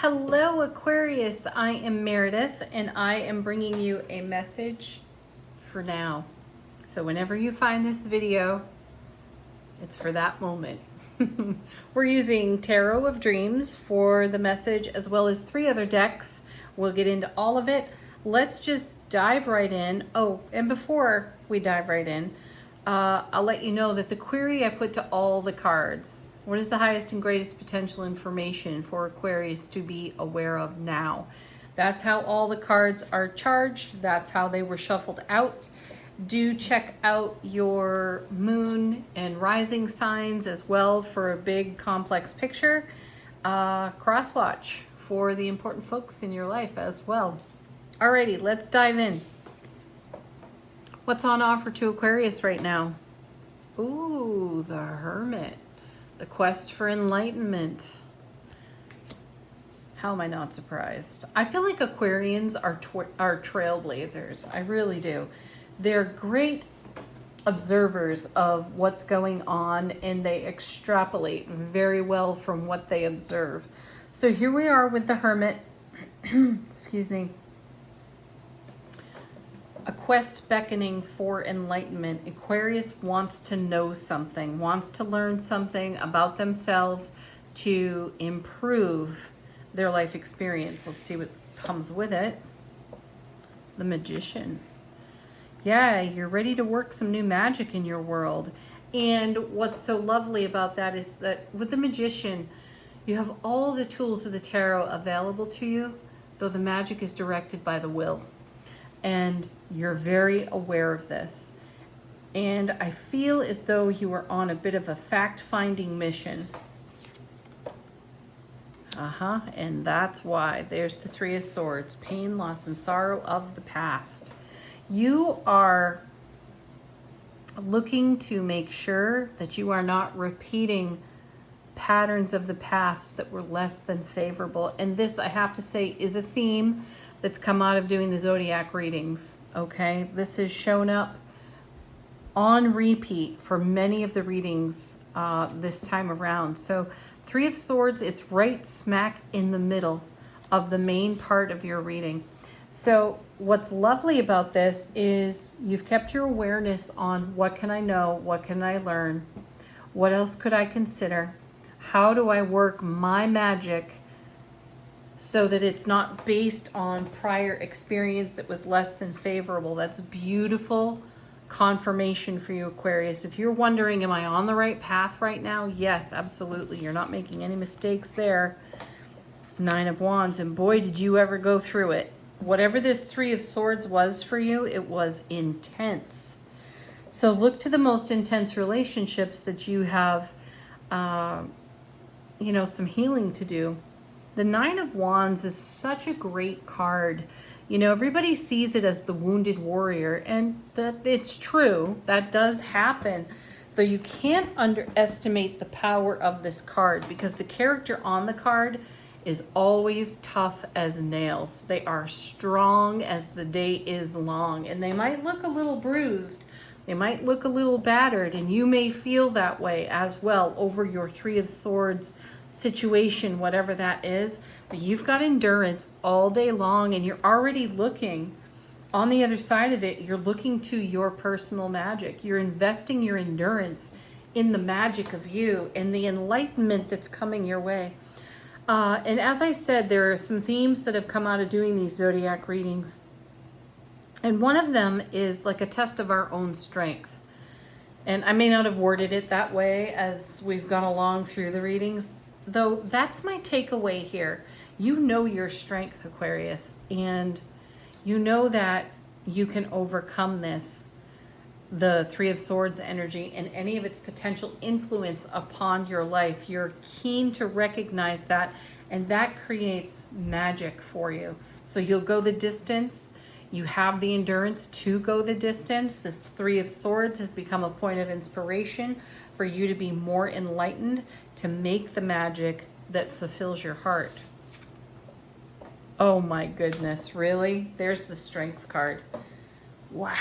Hello Aquarius, I am Meredith and I am bringing you a message for now. So whenever you find this video, it's for that moment. We're using Tarot of Dreams for the message as well as 3 other decks. We'll get into all of it. Let's just dive right in. Oh, and before we dive right in, I'll let you know that the query I put to all the cards: what is the highest and greatest potential information for Aquarius to be aware of now? That's how all the cards are charged. That's how they were shuffled out. Do check out your moon and rising signs as well for a big complex picture. Crosswatch for the important folks in your life as well. Alrighty, let's dive in. What's on offer to Aquarius right now? Ooh, the Hermit. The quest for enlightenment. How am I not surprised? I feel like Aquarians are trailblazers. I really do. They're great observers of what's going on, and they extrapolate very well from what they observe. So here we are with the Hermit. Excuse me. A quest beckoning for enlightenment. Aquarius wants to know something, wants to learn something about themselves to improve their life experience. Let's see what comes with it. The Magician. Yeah, you're ready to work some new magic in your world. And what's so lovely about that is that with the Magician, you have all the tools of the tarot available to you, though the magic is directed by the will. And you're very aware of this. And I feel as though you are on a bit of a fact-finding mission. And that's why. There's the 3 of Swords. Pain, loss, and sorrow of the past. You are looking to make sure that you are not repeating patterns of the past that were less than favorable. And this, I have to say, is a theme that's come out of doing the zodiac readings. Okay, this has shown up on repeat for many of the readings this time around. So 3 of Swords, it's right smack in the middle of the main part of your reading. So what's lovely about this is you've kept your awareness on what can I know, what can I learn, what else could I consider, how do I work my magic so that it's not based on prior experience that was less than favorable. That's beautiful confirmation for you, Aquarius. If you're wondering, am I on the right path right now? Yes, absolutely. You're not making any mistakes there. 9 of Wands, and boy, did you ever go through it. Whatever this 3 of Swords was for you, it was intense. So look to the most intense relationships that you have, some healing to do. The 9 of Wands is such a great card. You know, everybody sees it as the wounded warrior, and that it's true. That does happen. Though you can't underestimate the power of this card, because the character on the card is always tough as nails. They are strong as the day is long, and they might look a little bruised. They might look a little battered, and you may feel that way as well over your 3 of Swords situation, whatever that is. But you've got endurance all day long, and you're already looking on the other side of it. You're looking to your personal magic. You're investing your endurance in the magic of you and the enlightenment that's coming your way. And as I said, there are some themes that have come out of doing these zodiac readings. And one of them is like a test of our own strength. And I may not have worded it that way as we've gone along through the readings, though that's my takeaway here. You know your strength, Aquarius, and you know that you can overcome this, the 3 of Swords energy and any of its potential influence upon your life. You're keen to recognize that, and that creates magic for you. So you'll go the distance. You have the endurance to go the distance. This 3 of Swords has become a point of inspiration for you to be more enlightened, to make the magic that fulfills your heart. Oh my goodness, really? There's the Strength card. Wow.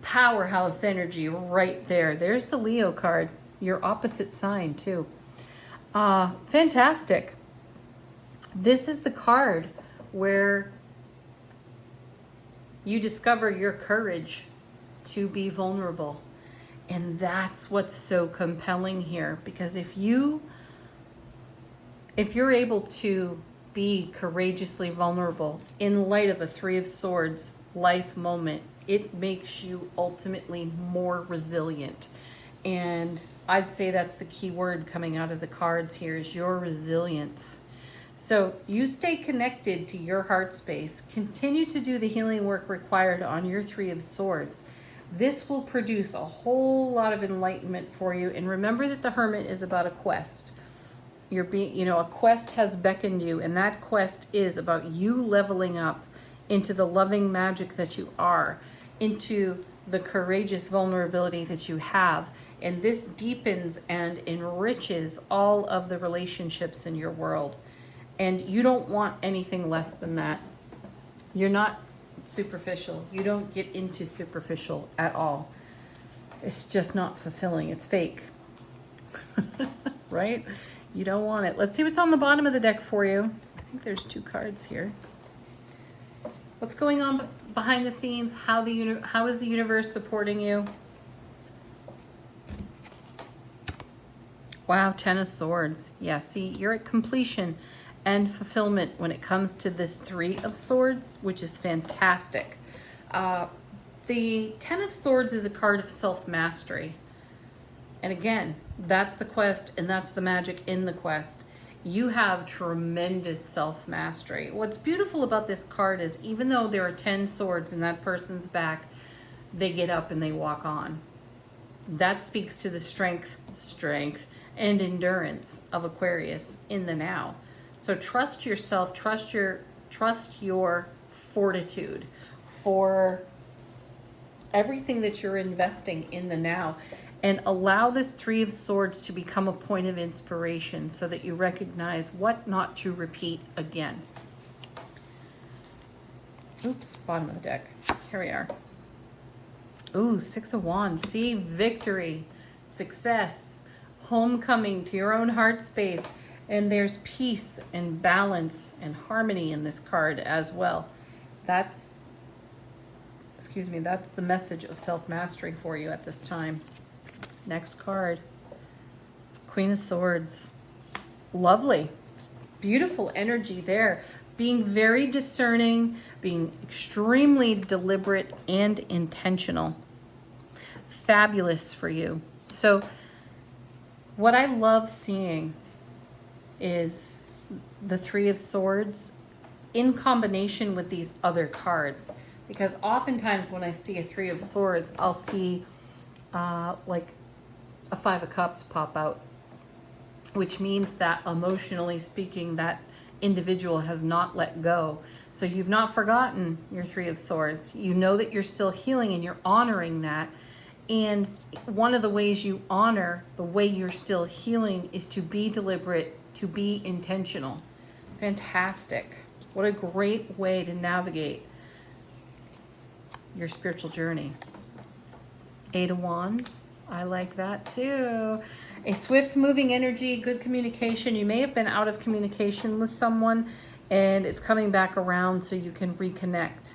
Powerhouse energy right there. There's the Leo card, your opposite sign too. Fantastic. This is the card where you discover your courage to be vulnerable. And that's what's so compelling here, because if you're able to be courageously vulnerable in light of a Three of Swords life moment, it makes you ultimately more resilient. And I'd say that's the key word coming out of the cards here, is your resilience. So you stay connected to your heart space. Continue to do the healing work required on your Three of Swords. This will produce a whole lot of enlightenment for you. And remember that the Hermit is about a quest. You're being, you know, a quest has beckoned you, and that quest is about you leveling up into the loving magic that you are, into the courageous vulnerability that you have. And this deepens and enriches all of the relationships in your world. And you don't want anything less than that. You're not superficial. You don't get into superficial at all. It's just not fulfilling. It's fake. Right? You don't want it. Let's see what's on the bottom of the deck for you. I think there's 2 cards here. What's going on behind the scenes? How is the universe supporting you? Wow, 10 of Swords. Yeah, see, you're at completion and fulfillment when it comes to this 3 of Swords, which is fantastic. The 10 of Swords is a card of self-mastery. And again, that's the quest, and that's the magic in the quest. You have tremendous self-mastery. What's beautiful about this card is even though there are 10 swords in that person's back, they get up and they walk on. That speaks to the strength, and endurance of Aquarius in the now. So trust yourself, trust your fortitude for everything that you're investing in the now, and allow this 3 of Swords to become a point of inspiration so that you recognize what not to repeat again. Oops, bottom of the deck. Here we are. Ooh, 6 of Wands. See, victory, success, homecoming to your own heart space. And there's peace and balance and harmony in this card as well. That's the message of self-mastery for you at this time. Next card, Queen of Swords. Lovely, beautiful energy there. Being very discerning, being extremely deliberate and intentional. Fabulous for you. So what I love seeing is the 3 of Swords in combination with these other cards. Because oftentimes when I see a 3 of Swords, I'll see like a 5 of Cups pop out, which means that emotionally speaking, that individual has not let go. So you've not forgotten your 3 of Swords. You know that you're still healing and you're honoring that. And one of the ways you honor the way you're still healing is to be deliberate, to be intentional. Fantastic. What a great way to navigate your spiritual journey. 8 of Wands. I like that too. A swift moving energy, good communication. You may have been out of communication with someone and it's coming back around so you can reconnect.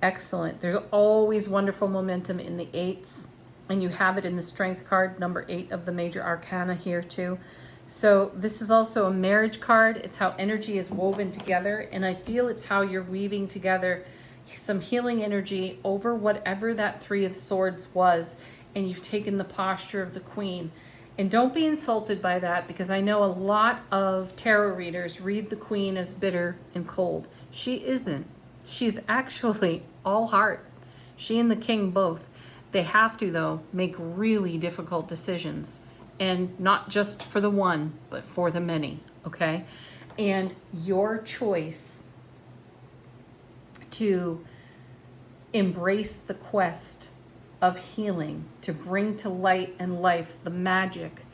Excellent. There's always wonderful momentum in the 8s, and you have it in the Strength card, number 8 of the major arcana here too. So this is also a marriage card. It's how energy is woven together, and I feel it's how you're weaving together some healing energy over whatever that 3 of Swords was, and you've taken the posture of the Queen. And don't be insulted by that, because I know a lot of tarot readers read the Queen as bitter and cold. She isn't. She's actually all heart. She and the King both. They have to, though, make really difficult decisions. And not just for the one, but for the many, okay? And your choice to embrace the quest of healing, to bring to light and life the magic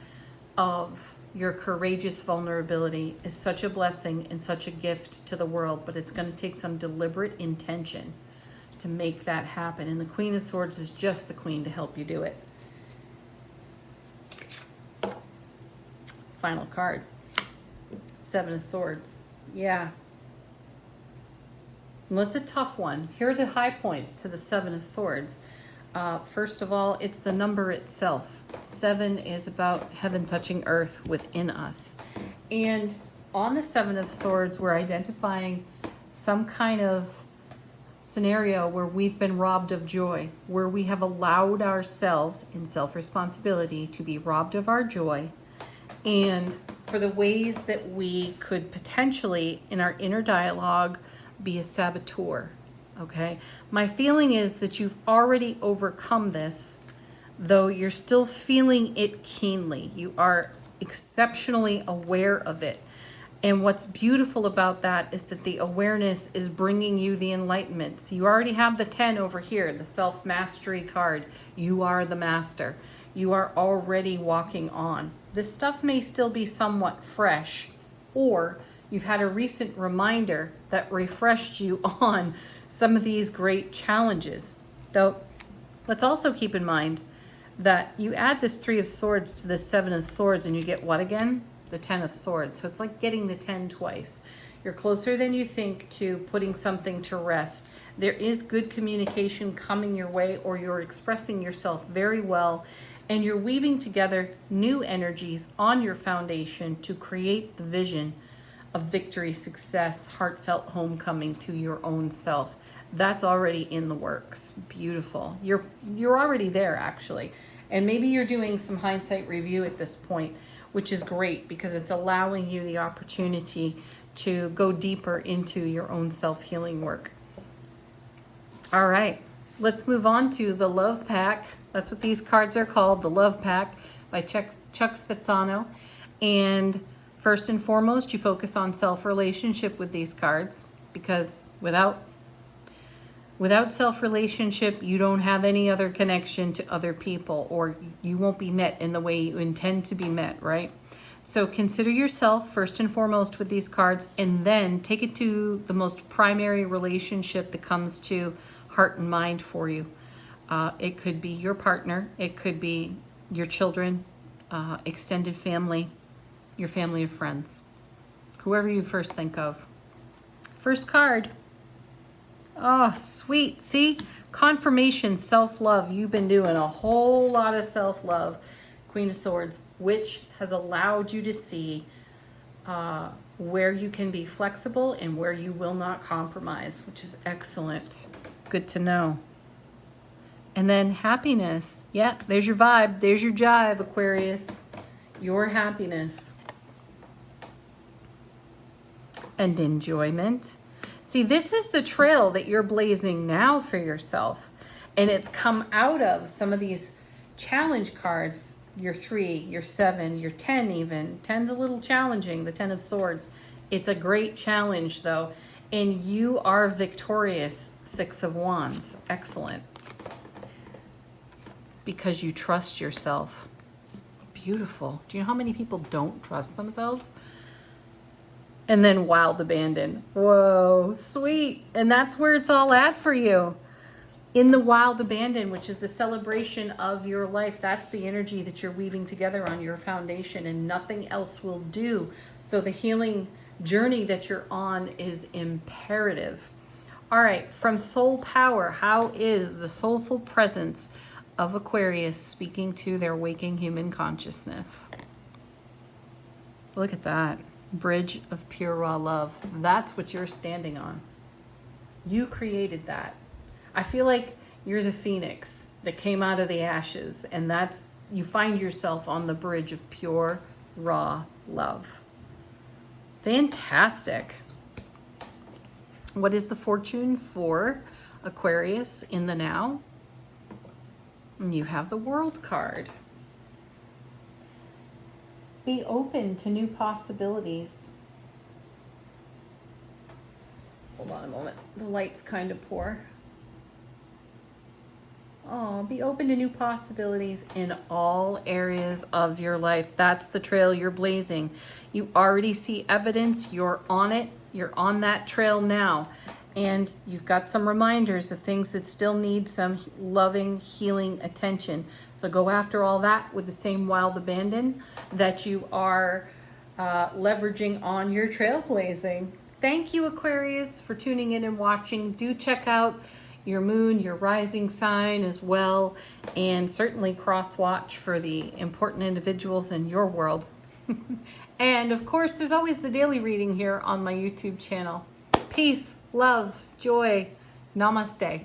of your courageous vulnerability is such a blessing and such a gift to the world, but it's going to take some deliberate intention to make that happen. And the Queen of Swords is just the Queen to help you do it. Final card, 7 of Swords. Yeah. Well, it's a tough one. Here are the high points to the Seven of Swords. First of all, it's the number itself. 7 is about heaven touching earth within us. And on the Seven of Swords, we're identifying some kind of scenario where we've been robbed of joy, where we have allowed ourselves in self-responsibility to be robbed of our joy, and for the ways that we could potentially, in our inner dialogue, be a saboteur. Okay, my feeling is that you've already overcome this, though you're still feeling it keenly. You are exceptionally aware of it. And what's beautiful about that is that the awareness is bringing you the enlightenment. So you already have the 10 over here, the self-mastery card. You are the master. You are already walking on. This stuff may still be somewhat fresh, or you've had a recent reminder that refreshed you on some of these great challenges. Though, let's also keep in mind that you add this 3 of Swords to the 7 of Swords and you get what again? The 10 of Swords. So it's like getting the 10 twice. You're closer than you think to putting something to rest. There is good communication coming your way, or you're expressing yourself very well, and you're weaving together new energies on your foundation to create the vision of victory, success, heartfelt homecoming to your own self. That's already in the works. Beautiful. You're already there, actually. And maybe you're doing some hindsight review at this point, which is great because it's allowing you the opportunity to go deeper into your own self-healing work. All right, let's move on to the Love Pack. That's what these cards are called, the Love Pack by Chuck Spezzano. And first and foremost, you focus on self-relationship with these cards, because without self-relationship, you don't have any other connection to other people, or you won't be met in the way you intend to be met, right? So consider yourself first and foremost with these cards, and then take it to the most primary relationship that comes to heart and mind for you. It could be your partner, it could be your children, extended family, your family of friends, whoever you first think of. First card. Oh, sweet. See? Confirmation, self-love. You've been doing a whole lot of self-love, Queen of Swords, which has allowed you to see where you can be flexible and where you will not compromise, which is excellent. Good to know. And then happiness. Yeah, there's your vibe. There's your jive, Aquarius. Your happiness. And enjoyment. See, this is the trail that you're blazing now for yourself. And it's come out of some of these challenge cards. Your 3, your 7, your 10 even. 10's a little challenging, the 10 of Swords. It's a great challenge though. And you are victorious, 6 of Wands. Excellent. Because you trust yourself. Beautiful. Do you know how many people don't trust themselves? And then wild abandon. Whoa, sweet. And that's where it's all at for you. In the wild abandon, which is the celebration of your life. That's the energy that you're weaving together on your foundation, and nothing else will do. So the healing journey that you're on is imperative. All right, from soul power, how is the soulful presence of Aquarius speaking to their waking human consciousness? Look at that. Bridge of pure raw love. That's what you're standing on. You created that. I feel like you're the phoenix that came out of the ashes, and that's, you find yourself on the bridge of pure raw love. Fantastic. What is the fortune for Aquarius in the now? And you have the World card. Be open to new possibilities. Hold on a moment. The light's kind of poor. Oh, be open to new possibilities in all areas of your life. That's the trail you're blazing. You already see evidence. You're on it. You're on that trail now. And you've got some reminders of things that still need some loving, healing attention. So go after all that with the same wild abandon that you are leveraging on your trailblazing. Thank you, Aquarius, for tuning in and watching. Do check out your moon, your rising sign as well, and certainly cross-watch for the important individuals in your world. And of course, there's always the daily reading here on my YouTube channel. Peace, love, joy, namaste.